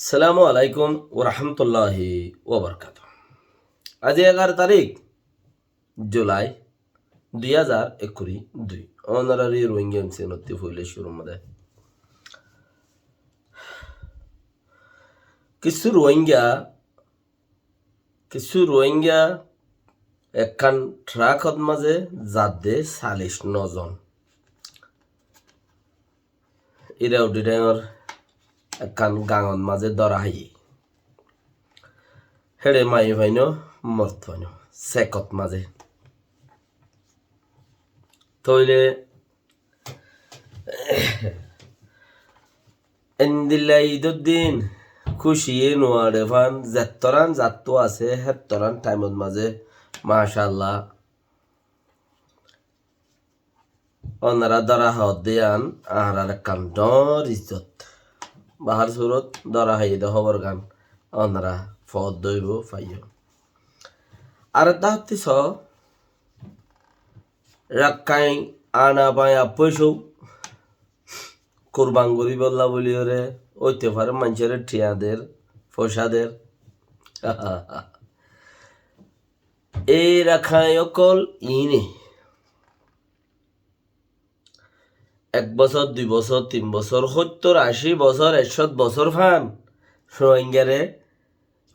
সালামু আলাইকুম ওরহামতুল্লাহি ওবরকাত। আজ 11 তারিখ জুলাই 2022 অনারারি রোহিঙ্গা এমসিনতি ফুলে শুরু মধ্যে কিছু রোহিঙ্গা একখান ট্রাকত মাঝে যাদে 49 জন ইরা উডিডাঙর একখান গাঙন মাঝে ধরা হাই হেড়ে মাই ভাইন মর্ত ভাইন সেকত মাঝে তইলে এন্দিল্লা ঈদের দিন খুশি নোয়ারে ফান যেতরান যাত্তো আছে হেতরান টাইমত মাঝে মাশাআল্লাহ ওনারা ধরা হদ দিয়ান আর একখান ডর ইজ্জত বাহার সুরত ধরা হাই দে খবর গান ওনারা ফদ দইব ফাইও আর দাহতিস রাক্কাই আনা পায়া পয়সৌ কোরবান করি বললা বলি ওরে ওইতে পারে মানুষের ঠিয়াদের পয়সাদের এই রাখায় অকল ইনে 1 বছর 2 বছর 3 বছর 70 80 বছর 100 বছর ফান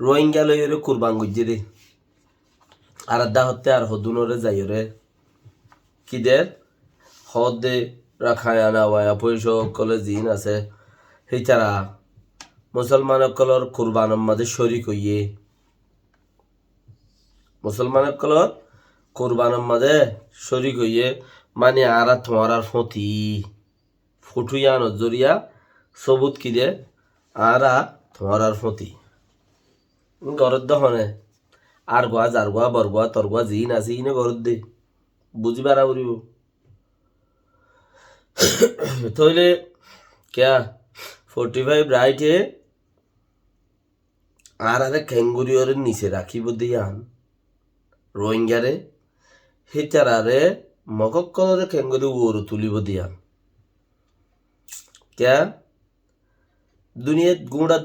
রোহিঙ্গা লই ওরে কোরবান গুজি রে আর দা হতে আর হদুনরে যাই রে কিদের হদে রাখায় আনা ওয়া পয়সা কলে জিন আছে হেতারা মুসলমান কলর কুরবানের মাঝে শরিক হইয়ে মুসলমানের কলর কুরবানের মাঝে শরিক হইয়ে মানে আর তোমার ফতি ফুটুয়া নজরিয়া সবুত কি দে আর তোমার ফতি গরদ দহনে আর গোয়া যার গোয়া বরগোয়া তরগোয়া জিন আছে ইনে গরদ দে বুঝিবার উড়িব তইলে ক্যা 45 রাইটে আর আরে ক্যাঙ্গুরিওর নিচে রাখিব দিয়ান রোহিঙ্গারে হিতারারে মকক কলরে ক্যাঙ্গুরি ওর তুলিব দিয়ান ক্যা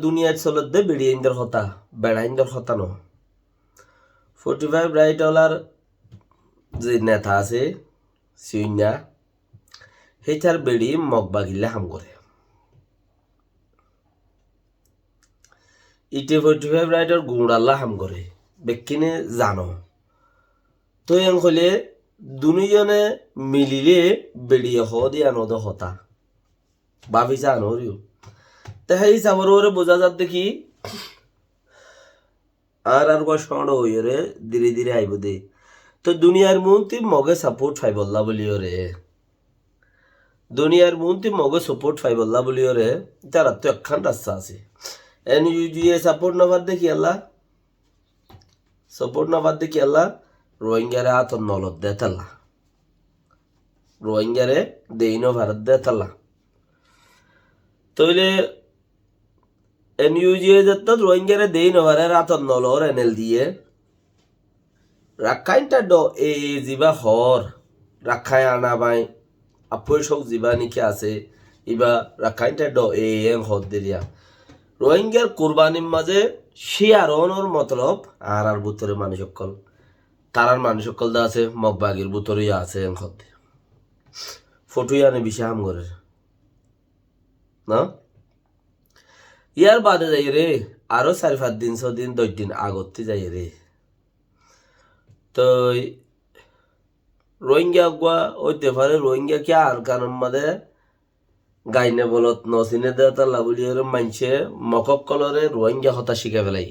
দুনিয়াত চলত দে বেড়িয়াইন্দর হতা বেড়াইন্দর হতা ন 45 রাইট ওলার যে নেতা আছে সিউন্যা হেতার বেড়ি মগবা গিলে হাম করে ইটে 45 রাইটের গুড়াল্লা হাম করে বেকিনে জানো তো এন হলে দুজনে মিলিলে বেড়িয়ে দিয়া নদ হতা ভাবি জানো রিও তাই চাবর ওরে বোঝা যাত দেখি আর সড় হইয়ে রে ধীরে ধীরে আইব দে তো দুনিয়ার মন্ত্রী মগে সাপোর্ট ফাই বললা বলিও রে দুনিয়ার মন্ত্রী মগে সাপোর্ট ফাই বললা বলিও রে তারা তো একখান রাস্তা আছে এনইউজিএ সাপোর্ট না বাদ দেখি আল্লাহ সাপোর্ট না বাদ দেখি আল্লাহ রোহিঙ্গারে আতর নলত দে তাল্লা রোহিঙ্গারে দেইন ভারত দে তাল্লা তইলে এনইউজিএ যেত রোহিঙ্গারে দেইন ভারের আতর নলর এনএল দিয়ে রাখাইনটা এ জিবা হর রাখাই আনা বাই আপসক জিবা নিকে আছে ইবা রাখাইনটা এম হদ দিয়া রোহিঙ্গার কোরবানির মাঝে শিয়ারনর মতলব আর বুতরে মানুষ সকল তারার মানুষ সকল দা আছে মগবাগির বুতরে আছে হদ ফটুই আনে বিশে হাম করে না ইয়ার বাদে যাই রে আরো 4-5 দিন 6 দিন 10 দিন আগতে যাই রে তো রোহিঙ্গা গুয়া ওইতে পারে রোহিঙ্গা কি আর কারণ মাঝে গাইনে বলত নসিনে দেয় তার লাভলিয়র মানছে মকক কলরে রোহিঙ্গা হতা শিখে ফেলাই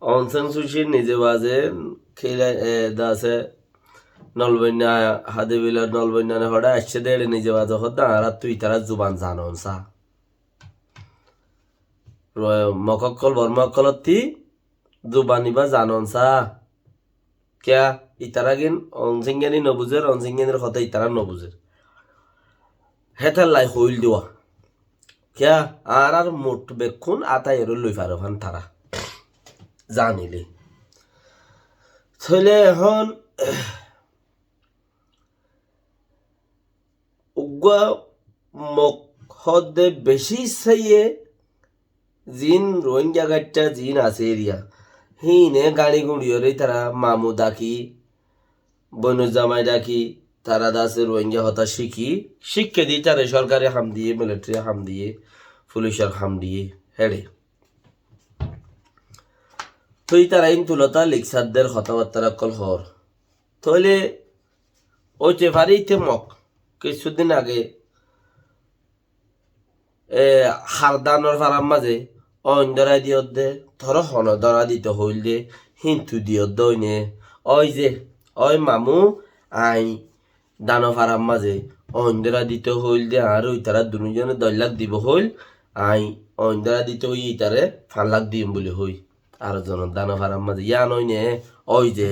অনসেন সুশি নিজে বাজে খেলে দাসে নলবন্যা হাদে বিলার নলবন্যা হড়া আসছে দেড়ে নিজে বাজে হতা আর তুই তারা জুবান জানন সা মকক কল বর্মকলতি জুবানি বা জানন সা ক্যা ইতারা গিন অনসিঙ্গানি নবুজের অনসিঙ্গানির কথা ইতারা নবুজের হেতার লাই হইল দেওয়া ক্যা আর মোট বেক্ষণ আতা এর লই পারো ভান তারা জানিলে তাহলে এখন উগ্র মক হদে বেশি চাইয়ে জিন রোহিঙ্গা গাড়িটা জিন আছে এরিয়া হিনে গাড়ি গুড়িয়ে তারা মামু ডাকি বনু জামাই ডাকি তারা দাসে রোহিঙ্গা হতা শিক্ষা দিয়ে তারা সরকারি হাম দিয়ে মিলিটারি হাম দিয়ে পুলিশের হাম দিয়ে হেড়ে তুই তারা ইন তুলতা লিকসারদের কথাবার্তা কল হর তাহলে ওই চেফারি মক কিছুদিন আগে হারদানোর ফারাম মাঝে অন্ধরাই দিয়ত দে ধর হন ধরা দিতে হইল দে হিন্তু দিয়ত দইনে ওই যে ওই মামু আই দানো ফারাম মাঝে অন্ধরা দিতে হইল দে আর ওই তারা দুজনে 10 লাখ দিব হইল আই অন্ধরা দিতে হই তারে 5 লাখ দিম বলে হই আর জন দানো ফারাম মাঝে ইয়া নইনে ওই যে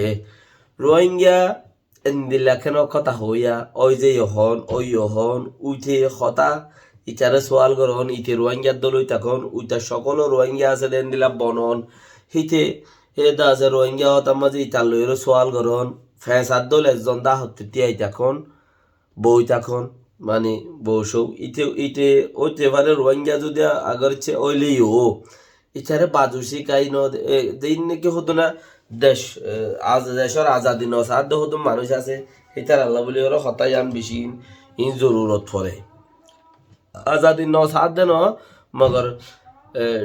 রোহিঙ্গা এন্দিলা কেন কথা হইয়া ওই যে ওই উঠে কথা ইটারে সোয়াল করন ইতে রোহিঙ্গার দল তখন উইটা সকল রোহিঙ্গা আছে দেন দিলা বনন হিতে হেদা আছে রোহিঙ্গা হতার মাঝে ইটার লইয়েরও সোয়াল করন ফেঁসার দল একজন দা হতে তিয়াই তখন বই তখন মানে বউ সব ইতে ওইতে পারে রোহিঙ্গা যদি আগর ইচ্ছে ওইলেই ও ইটারে বাজু শিকাই দিন নাকি হতো না দেশ দেশের আজাদি নসাধ্য হতো মানুষ আছে ইটার আল্লাহ বলি ওরা হতাই আন বেশি ইন জরুরত পড়ে আজাদি ন সাথ দেন মগর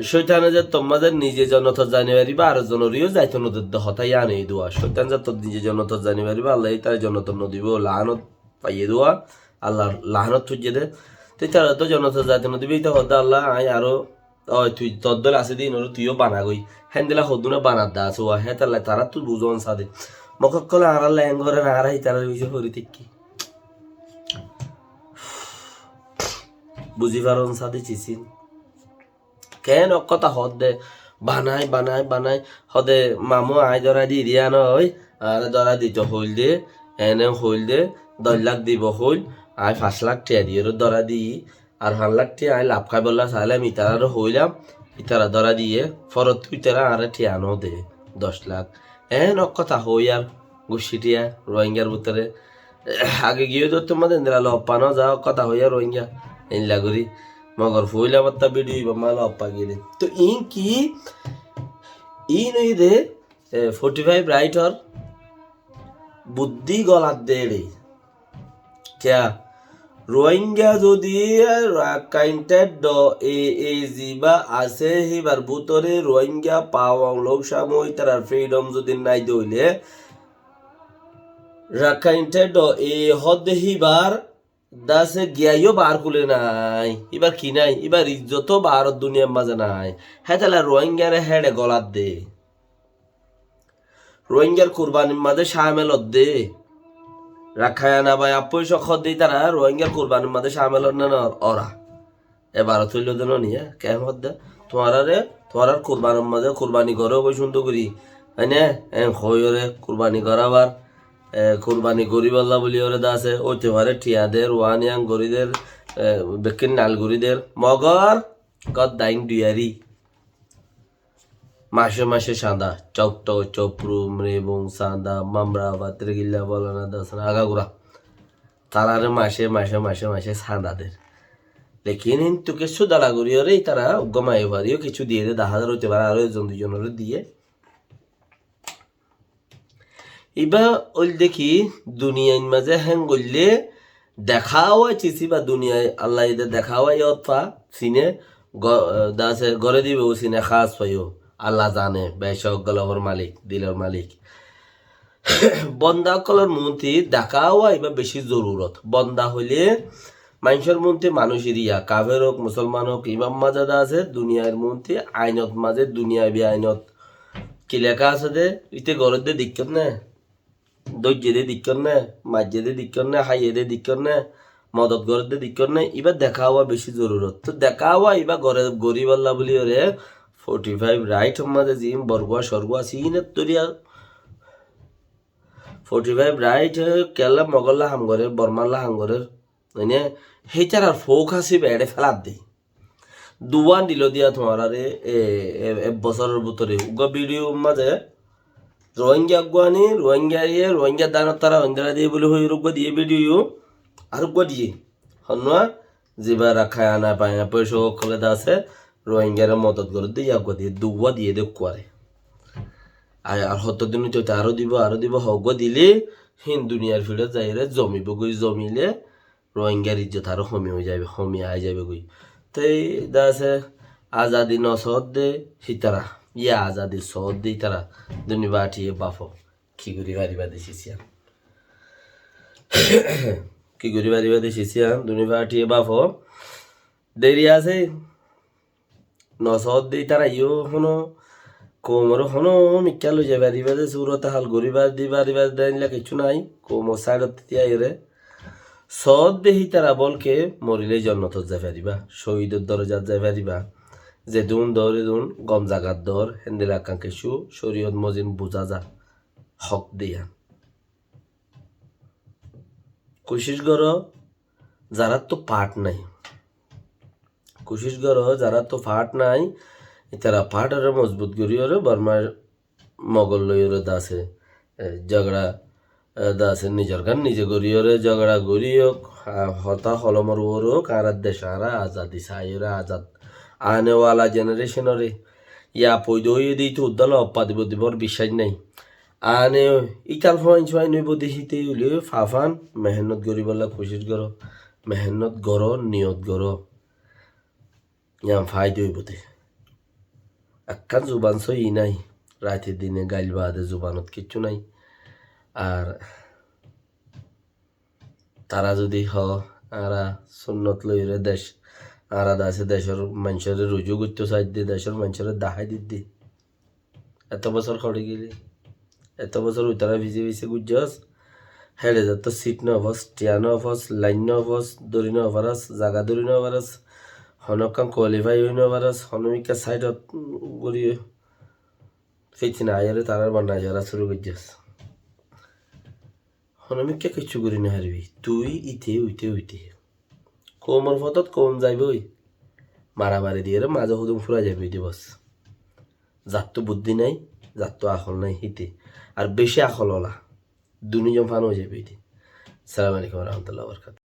শৈতানে যে তোমাদের নিজে জনত জানি পারিবা আর জনরিও যাইতো নদীর হতাই আনে দোয়া শৈতান যে তোর নিজে জনত জানি পারিবা আল্লাহ তার জনত নদীব লাহানত পাইয়ে দোয়া আল্লাহ লাহানত থুইয়ে দে তুই তারা তো জনত যাইতো নদীবি তো হদা আল্লাহ আই আরো তুই তোর দল আছে দিন ওর তুইও বানা গই হ্যান্দিলা হদুনা বানার দা আছে ওয়া হ্যাঁ তাহলে তারা তুই বুঝন সাদে মকক কলে আর ল্যাঙ্গরে না আর তারা বিষয় হরি কি বুঝি পারন সাদে চিসিন কেন কথা হদ দে বানাই হদে মামু আই ধরা দি দিয়া নয় আর ধরা দিত হইল দে এনে হইল দে 10 লাখ দিব হইল আই 5 লাখ টিয়া দিয়ে ধরা দি আর 5 লাখ টিয়া আই লাভ খাই বললা চাইলাম ইতারা হইলাম ইতারা ধরা দিয়ে ফরত ইতারা আর টিয়া নো দে 10 লাখ এন কথা হই আর গুছিটিয়া রোহিঙ্গার ভিতরে আগে গিয়ে তো তোমাদের দিলালো অপ্পানো যাও কথা হইয়া রোহিঙ্গা এনলা করি মগর ফুইলা বাত্তা ভিডিও বা মালা অপ্পা গিয়ে তো ইন কি ইন ওই দে 45 রাইটর বুদ্ধি গলার দে রে ক্যা রোহিঙ্গা যদি কাইন্টেড এ জিবা আছে হিবার ভিতরে রোহিঙ্গা পাওয়া লোক সাময় তার ফ্রিডম যদি নাই দইলে রাখাইন্টেড এ হদ হিবার দাসে গিয়াইও বার খুলে নাই এবার কি নাই এবার ইজ্জত ভারত দুনিয়ার মাঝে নাই হ্যাঁ তাহলে রোহিঙ্গারে হেডে গলার দে রোহিঙ্গার কুরবানির মাঝে সামেল দে রাখায় না ভাই আপই সখ দিই তারা রোহিঙ্গার কুরবানির মাঝে সামেল না ওরা এবার তুইল দেন নিয়ে কেমন দে তোমার কুরবানির মাঝে কুরবানি করে ওই সুন্দর করি তাই না হইরে কুরবানি করাবার কুরবানি গরিব আল্লাহ বলি ওরে দাসে ওইতে পারে টিয়াদের ওয়ানিয়াং গরিদের বেকিন নালগুড়িদের মগর গদ দাইং ডিয়ারি মাসে সাদা চকট চপরুম রেবং সাদা মামরা বাতরে গিল্লা বলানা দাসনা আগাগুড়া তারারে মাসে সাদাদের লেকিন তোকে সুদালা করি ওরে তারা গমাই পারিও কিছু দিয়ে দে 10,000 হইতে পারে আরো একজন দুজনের দিয়ে এবার ওই দেখি দুনিয়ার মাঝে হ্যাং করলে দেখাওয়া চিসি বা দুনিয়ায় আল্লাহ এদের দেখাওয়াই অথা সিনে দাসে গড়ে দিবে ও সিনে খাস পাইও আল্লাহ জানে বেশক গলভর মালিক দিলের মালিক বন্দা কলর মন্ত্রী দেখাওয়া এবার বেশি জরুরত বন্দা হইলে মানুষের মধ্যে মানুষের ইয়া কাফের হোক মুসলমান হোক ইমাম মাজাদা আছে দুনিয়ার মধ্যে আইনত মাঝে দুনিয়া বি আইনত কি লেখা আছে দে ইতে গড়ের দে দিক্কত না দৈর্যদের দিক্কর না মাঝেদের দিক্কর না হাইয়েদের দিক্কর না মদত গরেদের দিক্কর না এবার দেখা হওয়া বেশি জরুরত তো দেখা হওয়া এবার গরিব আল্লাহ বলি ওরে 45 রাইট মাঝে জিম বরগুয়া সরগুয়া সিনের তরিয়া 45 রাইট কেলা মগল্লা হামগরের বর্মাল্লা হামগরের মানে সেইটার আর ফোক হাসি বেড়ে ফেলার দেই দুয়ান দিল দিয়া তোমার আরে এক বছরের ভিতরে ভিডিও মাঝে রোহিঙ্গা আগুয়ানি রোহিঙ্গা দানত তারা অঞ্জলা দিয়ে বলে হই রোগ দিয়ে ভিডিও আর রোগ দিয়ে হনুয়া যেবা রাখায় আনা পায় না পয়সা খোলে আছে রোহিঙ্গারা মদত করে দিয়ে ইয়াগ দিয়ে দুয়া দিয়ে দে কুয়ারে আর হতদিন তো আরো দিব হগ দিলে হিন দুনিয়ার ফিরে যাইরে জমিব গই জমিলে রোহিঙ্গার ইজ্জত আরো কমে হয়ে যাবে কমে আই যাবে গই তাই দাসে আজাদি নসদ দে হিতারা ইয়া আজাদি সদ দে তারা দুনি বাটিয়ে বাফ কি করি বাড়িবা দেশিয়াম কি করি বাড়িবা দেশিয়াম দুনি বাটিয়ে বাফ দেরি আছে নসদ দে তারা ইও হনো কোমর হনো মিক্কা লই যাবে বাড়িবা সুরত হাল গরিবা দি বাড়িবা দেনলা কিছু নাই কোমর সাইডত তিয়া ইরে সদ দেহি তারা বলকে মরিলে জন্নত যাই পারিবা শহীদের দরজাত যাই পারিবা যে দুন দরে দুন গম জাগাত দর হেন্দিল আকাঙ্ক্ষে সু শরীয়ত মজিন বুঝা যা হক দিয়া কোশিশ কর যারা তো পাঠ নাই কোশিশ কর যারা তো ফাট নাই তারা ফাট আর মজবুত করি ওরে বর্মার মগল লইরে দাসে ঝগড়া দাসে নিজের গান নিজে গরিয়রে ঝগড়া গরিয় হতা হলমর ওরও কারার দেশ আরা আজাদি সাইরে আজাদ আনেওয়ালা জেনারেশনরে ইয়া পৈদ হয়ে দিই তো উদ্দাল অপ্পা দিব দিবর বিশ্বাস নাই আনে ইকাল ফাইন ছয় নইব দেখিতে হইলে ফাফান মেহনত করিবলা কোশিশ করো মেহনত করো নিয়ত করো ইয়াম ফাইদ হইব দে একখান জুবান সই নাই রাতের দিনে গাইল বাদে জুবানত কিচ্ছু নাই আর তারা যদি আরা সুন্নত লইরে দেশ আরা দাসে দেশের মানুষের রুজু করতে চাই দিয়ে দেশের মানুষের দাহাই দিদি এত বছর খড়ে গেলি এত বছর উতারা ভিজে ভিজে গুজস হেলে যত সিট ন হস টিয়া ন হস লাইন ন হস দড়ি ন পারাস জাগা দড়ি ন পারাস হনকাম কোয়ালিফাই হই ন পারাস হনমিকা সাইডত গড়ি ফেছি না আয়ারে তারার বান্না যারা শুরু করছিস হনমিকা কিছু করি না হারবি তুই ইতে উইতে উইতে কোমর ফতত কম যাইবই মারামারি দিয়ে মাঝে হুদুম ফুরা যাবে দিবস যার তো বুদ্ধি নাই যার তো আখল নাই হিতে আর বেশি আখল ওলা দুনিজন ফান হয়ে যাবে সালাম আলাইকুম রহমতুল্লাহ বরকাত